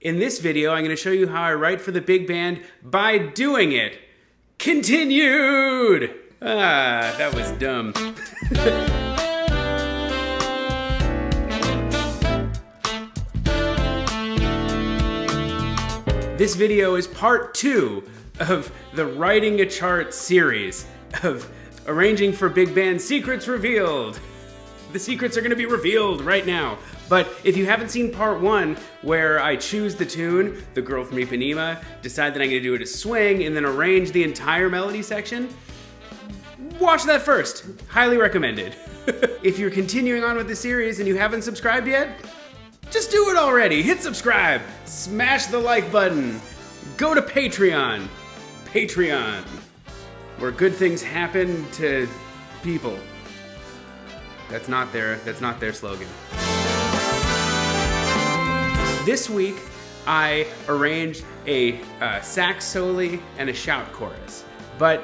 In this video, I'm going to show you how I write for the big band by doing it. Continued! Ah, that was dumb. This video is part 2 of the Writing a Chart series of arranging for big band secrets revealed. The secrets are going to be revealed right now. But if you haven't seen part 1, where I choose the tune, The Girl from Ipanema, decide that I'm going to do it as swing, and then arrange the entire melody section, watch that first. Highly recommended. If you're continuing on with the series and you haven't subscribed yet, just do it already. Hit subscribe. Smash the like button. Go to Patreon. Patreon. Where good things happen to people. That's not their slogan. This week, I arranged a sax soli and a shout chorus. But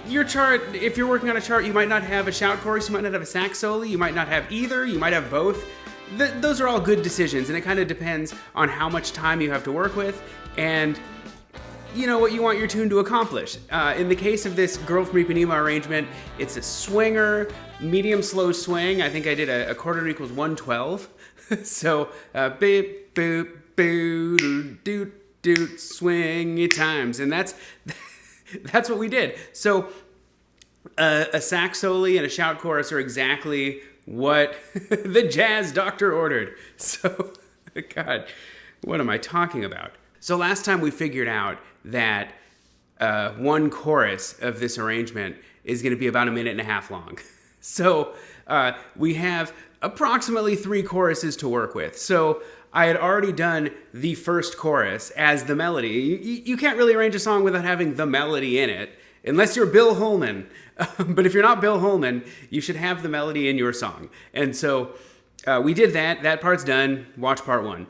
your chart, if you're working on a chart, you might not have a shout chorus, you might not have a sax soli, you might not have either, you might have both. Those are all good decisions, and it kind of depends on how much time you have to work with and you know what you want your tune to accomplish. In the case of this Girl from Ipanema arrangement, it's a swinger, medium slow swing. I think I did a quarter equals 112. So, beep, boop, boo, doot, doot, swingy times. And that's what we did. So, a sax soli and a shout chorus are exactly what the jazz doctor ordered. So, God, what am I talking about? So last time we figured out that one chorus of this arrangement is going to be about 1.5 minutes long. So we have approximately 3 choruses to work with. So I had already done the first chorus as the melody. You can't really arrange a song without having the melody in it, unless you're Bill Holman. But if you're not Bill Holman, you should have the melody in your song. And so we did that. That part's done. Watch part 1.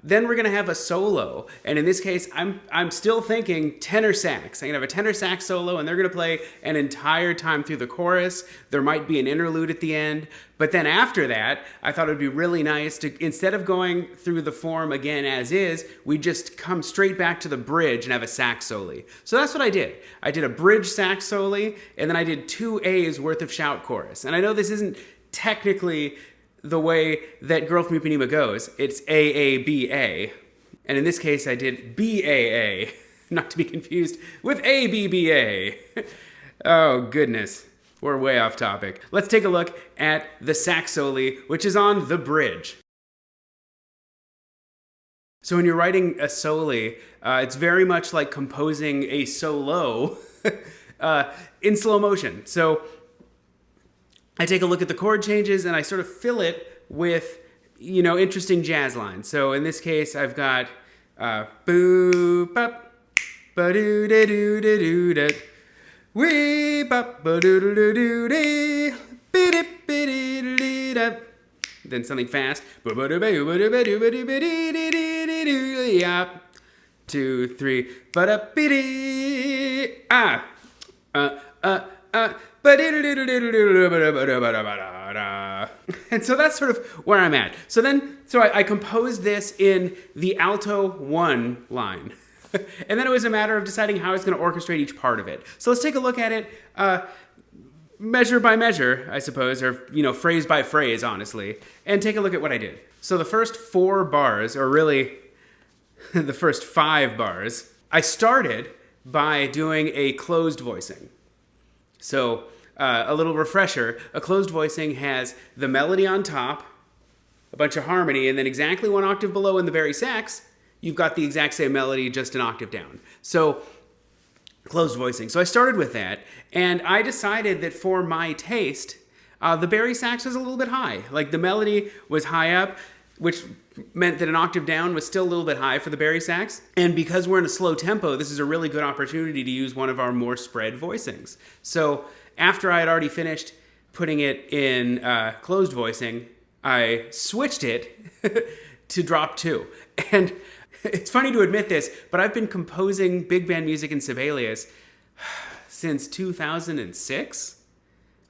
Then we're gonna have a solo, and in this case, I'm still thinking tenor sax. I'm gonna have a tenor sax solo, and they're gonna play an entire time through the chorus. There might be an interlude at the end, but then after that, I thought it would be really nice to, instead of going through the form again as is, we just come straight back to the bridge and have a sax soli. So that's what I did. I did a bridge sax soli, and then I did 2 A's worth of shout chorus. And I know this isn't technically the way that Girl from Ipanema goes. It's A-A-B-A. And in this case, I did B-A-A. Not to be confused with A-B-B-A. Oh, goodness. We're way off topic. Let's take a look at the sax soli, which is on the bridge. So when you're writing a soli, it's very much like composing a solo in slow motion. So I take a look at the chord changes and I sort of fill it with, you know, interesting jazz lines. So in this case, I've got boop up, ba doo da doo da doo da, wee bop ba doo da doo doo dee, biddy biddy dee da. Then something fast. 2, 3, ba da biddy ah and so that's sort of where I'm at. So I composed this in the alto 1 line. And then it was a matter of deciding how I was going to orchestrate each part of it. So let's take a look at it measure by measure, I suppose, or phrase by phrase, honestly, and take a look at what I did. So the first 4 bars, or really the first 5 bars, I started by doing a closed voicing. So a little refresher, a closed voicing has the melody on top, a bunch of harmony, and then exactly 1 octave below in the bari sax, you've got the exact same melody, just an octave down. So closed voicing. So I started with that, and I decided that for my taste, the bari sax was a little bit high. Like the melody was high up, which meant that an octave down was still a little bit high for the bari sax. And because we're in a slow tempo, this is a really good opportunity to use one of our more spread voicings. So after I had already finished putting it in closed voicing, I switched it to drop 2. And it's funny to admit this, but I've been composing big band music in Sibelius since 2006,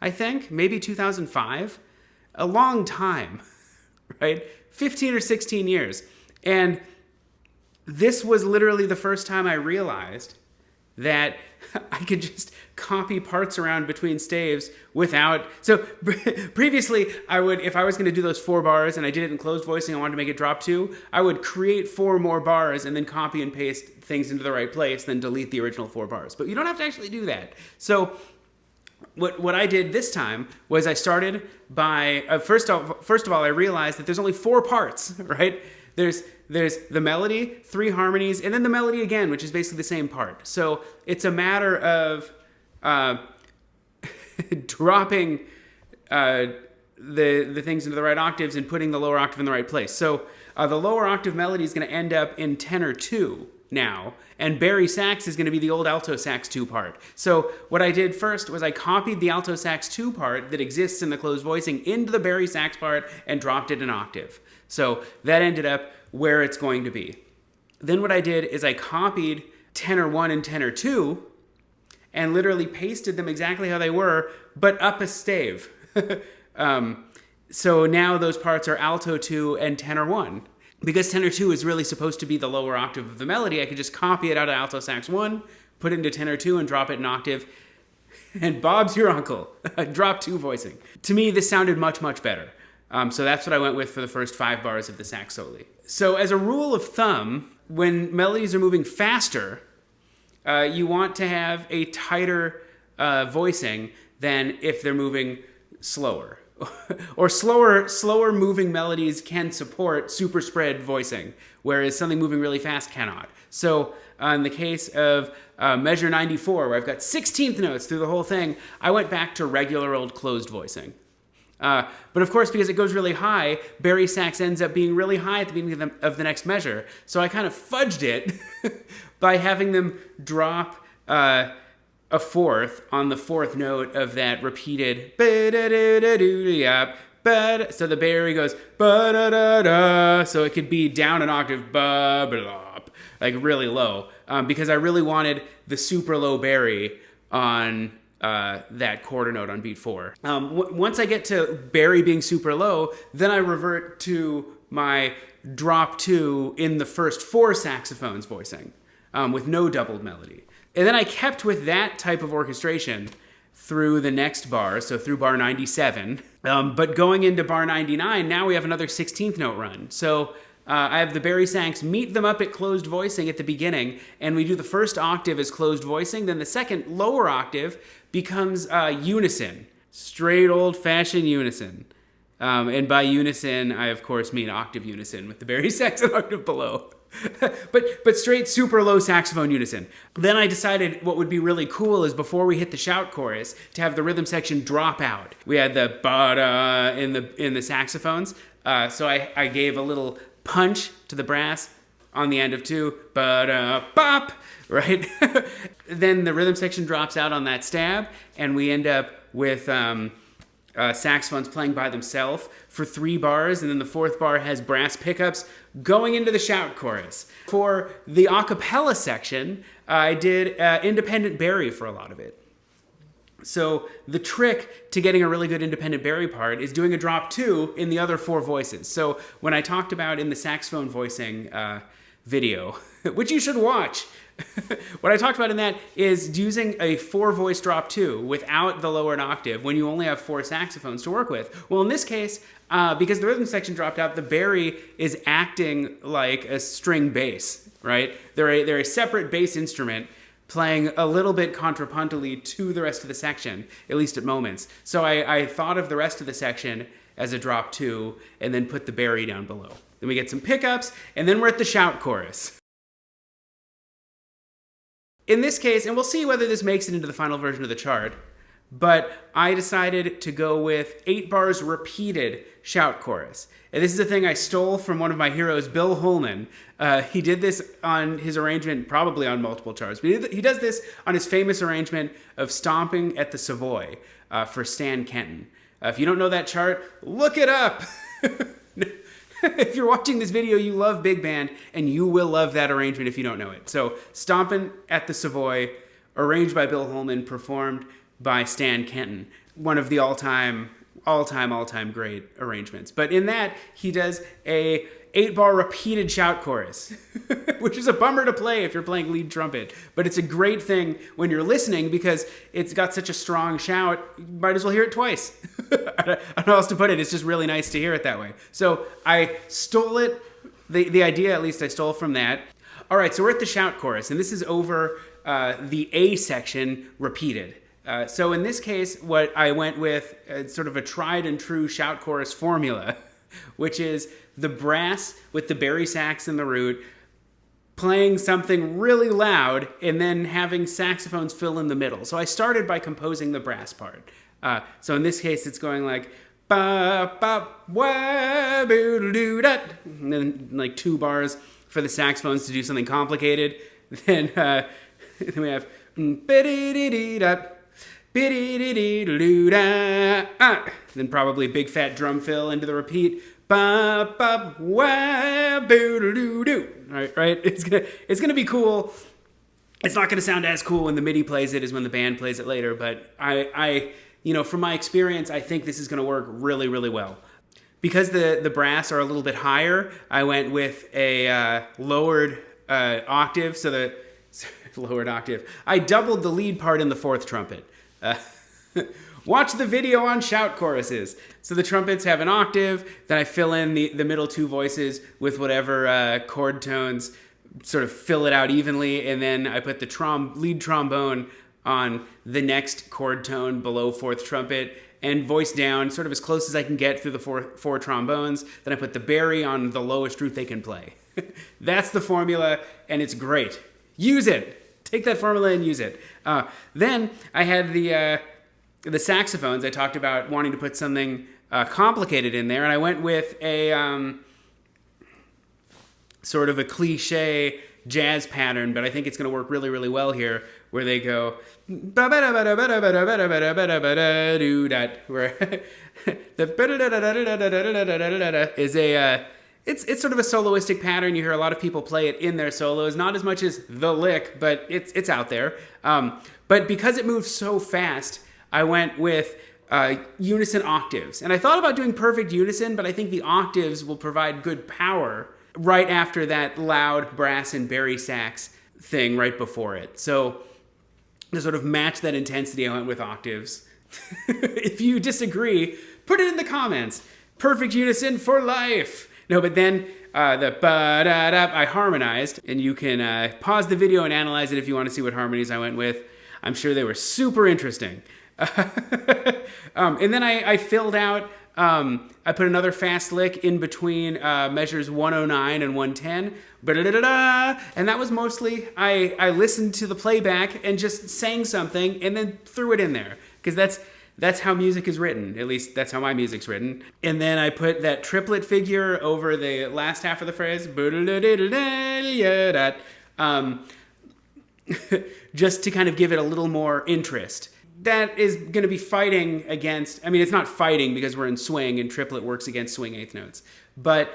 I think, maybe 2005. A long time, right? 15 or 16 years. And this was literally the first time I realized that I could just copy parts around between staves without. So previously, I would, if I was going to do those 4 bars and I did it in closed voicing, I wanted to make it drop 2, I would create 4 more bars and then copy and paste things into the right place, then delete the original 4 bars. But you don't have to actually do that. So what I did this time was I started by first of all I realized that there's only 4 parts, right? There's the melody, 3 harmonies, and then the melody again, which is basically the same part. So it's a matter of dropping the things into the right octaves and putting the lower octave in the right place. So the lower octave melody is going to end up in tenor 2 now, and bari sax is going to be the old alto sax 2 part. So what I did first was I copied the alto sax 2 part that exists in the closed voicing into the bari sax part and dropped it an octave. So that ended up where it's going to be. Then what I did is I copied tenor 1 and tenor 2 and literally pasted them exactly how they were, but up a stave. So now those parts are alto 2 and tenor 1. Because tenor 2 is really supposed to be the lower octave of the melody, I could just copy it out of alto sax 1, put it into tenor 2 and drop it an octave, and Bob's your uncle. Drop 2 voicing. To me, this sounded much, much better. So that's what I went with for the first 5 bars of the sax soli. So as a rule of thumb, when melodies are moving faster, you want to have a tighter voicing than if they're moving slower. Or slower moving melodies can support super spread voicing, whereas something moving really fast cannot. So in the case of measure 94, where I've got 16th notes through the whole thing, I went back to regular old closed voicing. But of course, because it goes really high, bari sax ends up being really high at the beginning of the next measure. So I kind of fudged it by having them drop a fourth on the 4th note of that repeated so the bari goes ba-da-da-da, so it could be down an octave ba-ba-lop, like really low, because I really wanted the super low bari on that quarter note on beat 4. Once I get to bari being super low, then I revert to my drop 2 in the first 4 saxophones voicing with no doubled melody. And then I kept with that type of orchestration through the next bar, so through bar 97. But going into bar 99, now we have another 16th note run. So I have the bari sax meet them up at closed voicing at the beginning, and we do the first octave as closed voicing, then the second lower octave becomes unison, straight old-fashioned unison. And by unison, I of course mean octave unison with the bari sax an octave below. but straight super low saxophone unison. Then I decided what would be really cool is before we hit the shout chorus to have the rhythm section drop out. We had the ba-da in the saxophones, so I gave a little punch to the brass on the end of 2, ba-da bop, right? Then the rhythm section drops out on that stab, and we end up with saxophones playing by themselves for 3 bars, and then the 4th bar has brass pickups going into the shout chorus. For the a cappella section, I did independent bari for a lot of it. So the trick to getting a really good independent bari part is doing a drop 2 in the other 4 voices. So when I talked about in the saxophone voicing video, which you should watch, what I talked about in that is using a 4-voice drop 2 without the lowered octave when you only have 4 saxophones to work with. Well, in this case, because the rhythm section dropped out, the bari is acting like a string bass, right? They're a separate bass instrument playing a little bit contrapuntally to the rest of the section, at least at moments. So I thought of the rest of the section as a drop 2 and then put the bari down below. Then we get some pickups, and then we're at the shout chorus. In this case, and we'll see whether this makes it into the final version of the chart, but I decided to go with 8 bars repeated shout chorus. And this is a thing I stole from one of my heroes, Bill Holman. He did this on his arrangement, probably on multiple charts, but he does this on his famous arrangement of Stomping at the Savoy for Stan Kenton. If you don't know that chart, look it up! If you're watching this video, you love big band, and you will love that arrangement if you don't know it. So, Stompin' at the Savoy, arranged by Bill Holman, performed by Stan Kenton, one of the all-time great arrangements. But in that, he does a 8-bar repeated shout chorus, which is a bummer to play if you're playing lead trumpet. But it's a great thing when you're listening because it's got such a strong shout, you might as well hear it twice. I don't know how else to put it. It's just really nice to hear it that way. So I stole it. The idea, at least, I stole from that. All right, so we're at the shout chorus, and this is over the A section repeated. So in this case, what I went with sort of a tried and true shout chorus formula, which is the brass with the bari sax and the root playing something really loud and then having saxophones fill in the middle. So I started by composing the brass part. So in this case, it's going like ba ba wa boo doo da, and then like 2 bars for the saxophones to do something complicated. Then we have ba-dee-dee-dee-da. Then probably big fat drum fill into the repeat. Ba ba wa boo doo doo. Right? It's gonna be cool. It's not gonna sound as cool when the MIDI plays it as when the band plays it later. But I from my experience, I think this is gonna work really, really well. Because the brass are a little bit higher, I went with a lowered octave. So the lowered octave. I doubled the lead part in the 4th trumpet. Watch the video on shout choruses. So the trumpets have an octave, then I fill in the middle 2 voices with whatever chord tones, sort of fill it out evenly, and then I put the lead trombone on the next chord tone below 4th trumpet, and voice down, sort of as close as I can get through the four trombones. Then I put the bari on the lowest root they can play. That's the formula, and it's great. Use it. Take that formula and use it. Then I had the saxophones. I talked about wanting to put something complicated in there, and I went with a sort of a cliche jazz pattern, but I think it's going to work really, really well here, where they go where the is a it's sort of a soloistic pattern. You hear a lot of people play it in their solos, not as much as the lick, but it's out there. But because it moves so fast, I went with unison octaves. And I thought about doing perfect unison, but I think the octaves will provide good power right after that loud brass and bari sax thing right before it. So to sort of match that intensity, I went with octaves. If you disagree, put it in the comments. Perfect unison for life. No, but then the ba-da-da, I harmonized, and you can pause the video and analyze it if you want to see what harmonies I went with. I'm sure they were super interesting. And then I filled out, I put another fast lick in between measures 109 and 110, and that was mostly, I listened to the playback and just sang something and then threw it in there, because that's how music is written. At least that's how my music's written. And then I put that triplet figure over the last half of the phrase, just to kind of give it a little more interest. That is going to be fighting against, I mean, it's not fighting because we're in swing and triplet works against swing 8th notes. But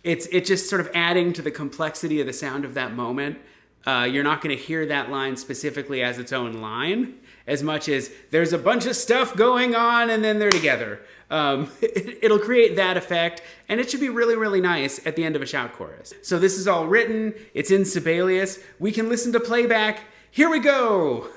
it's just sort of adding to the complexity of the sound of that moment. You're not going to hear that line specifically as its own line, as much as there's a bunch of stuff going on and then they're together. It'll create that effect, and it should be really, really nice at the end of a shout chorus. So this is all written, it's in Sibelius, we can listen to playback. Here we go!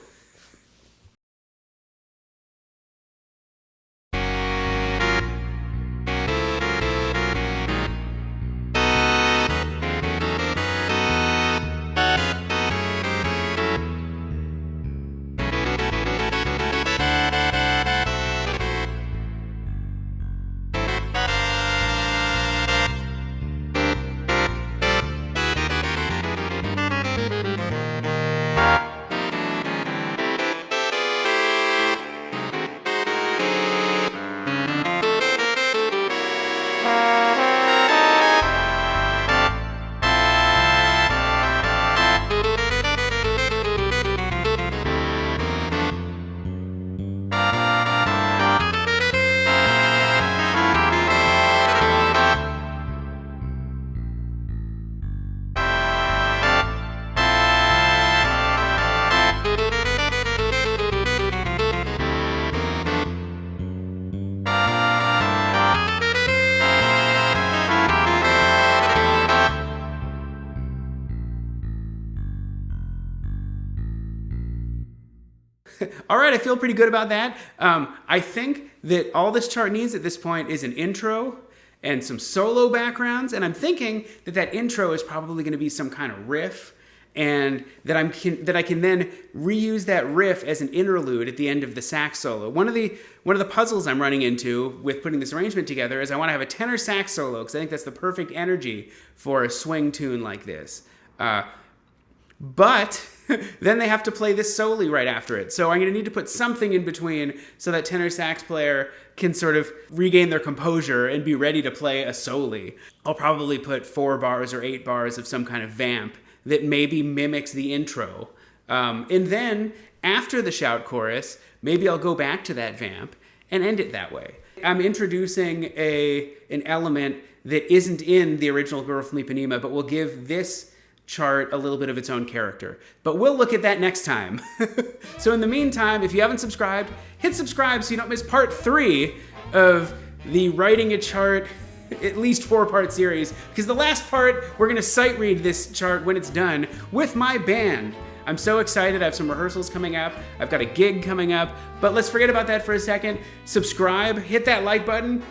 All right, I feel pretty good about that. I think that all this chart needs at this point is an intro and some solo backgrounds, and I'm thinking that that intro is probably going to be some kind of riff, and that I can then reuse that riff as an interlude at the end of the sax solo. One of the puzzles I'm running into with putting this arrangement together is I want to have a tenor sax solo because I think that's the perfect energy for a swing tune like this. But then they have to play this Soli right after it. So I'm going to need to put something in between so that tenor sax player can sort of regain their composure and be ready to play a Soli. I'll probably put 4 bars or 8 bars of some kind of vamp that maybe mimics the intro. And then after the shout chorus, maybe I'll go back to that vamp and end it that way. I'm introducing an element that isn't in the original Girl from Ipanema, but will give this chart a little bit of its own character. But we'll look at that next time. So in the meantime, if you haven't subscribed, hit subscribe so you don't miss part 3 of the writing a chart, at least 4-part series, because the last part, we're going to sight read this chart when it's done with my band. I'm so excited. I have some rehearsals coming up. I've got a gig coming up, but let's forget about that for a second. Subscribe, hit that like button,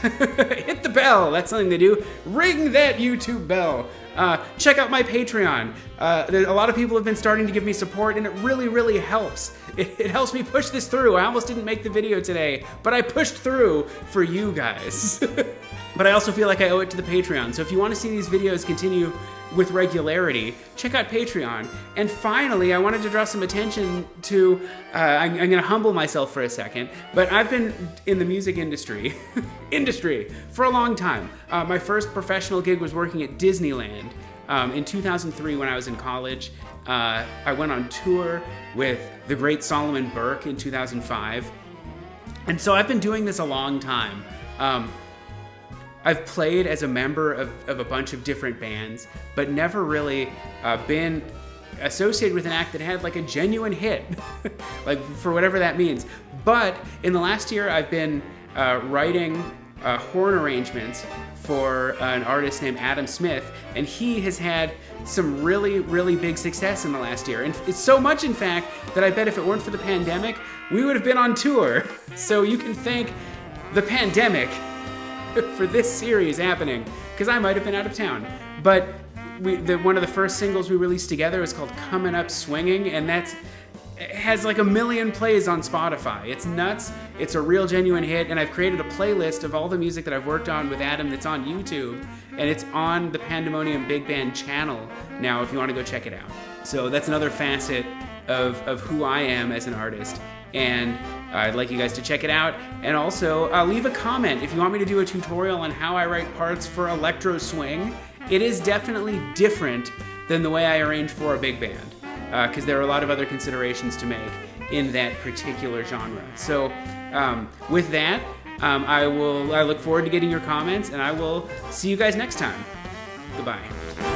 hit the bell. That's something to do. Ring that YouTube bell. Check out my Patreon. A lot of people have been starting to give me support, and it really, really helps. It helps me push this through. I almost didn't make the video today, but I pushed through for you guys. But I also feel like I owe it to the Patreon. So if you want to see these videos continue with regularity, check out Patreon. And finally, I wanted to draw some attention to, I'm going to humble myself for a second, but I've been in the music industry for a long time. My first professional gig was working at Disneyland in 2003 when I was in college. I went on tour with the great Solomon Burke in 2005. And so I've been doing this a long time. I've played as a member of a bunch of different bands, but never really been associated with an act that had like a genuine hit, like for whatever that means. But in the last year, I've been writing horn arrangements for an artist named Adam Smith, and he has had some really, really big success in the last year. And it's so much, in fact, that I bet if it weren't for the pandemic, we would have been on tour. So you can thank the pandemic for this series happening, because I might have been out of town. But one of the first singles we released together is called Coming Up Swinging, and it has like 1 million plays on Spotify. It's nuts. It's a real genuine hit, and I've created a playlist of all the music that I've worked on with Adam that's on YouTube, and it's on the Pandemonium Big Band channel now if you want to go check it out. So that's another facet of who I am as an artist. And I'd like you guys to check it out. And also, leave a comment if you want me to do a tutorial on how I write parts for electro swing. It is definitely different than the way I arrange for a big band, because there are a lot of other considerations to make in that particular genre. So with that, I look forward to getting your comments, and I will see you guys next time. Goodbye.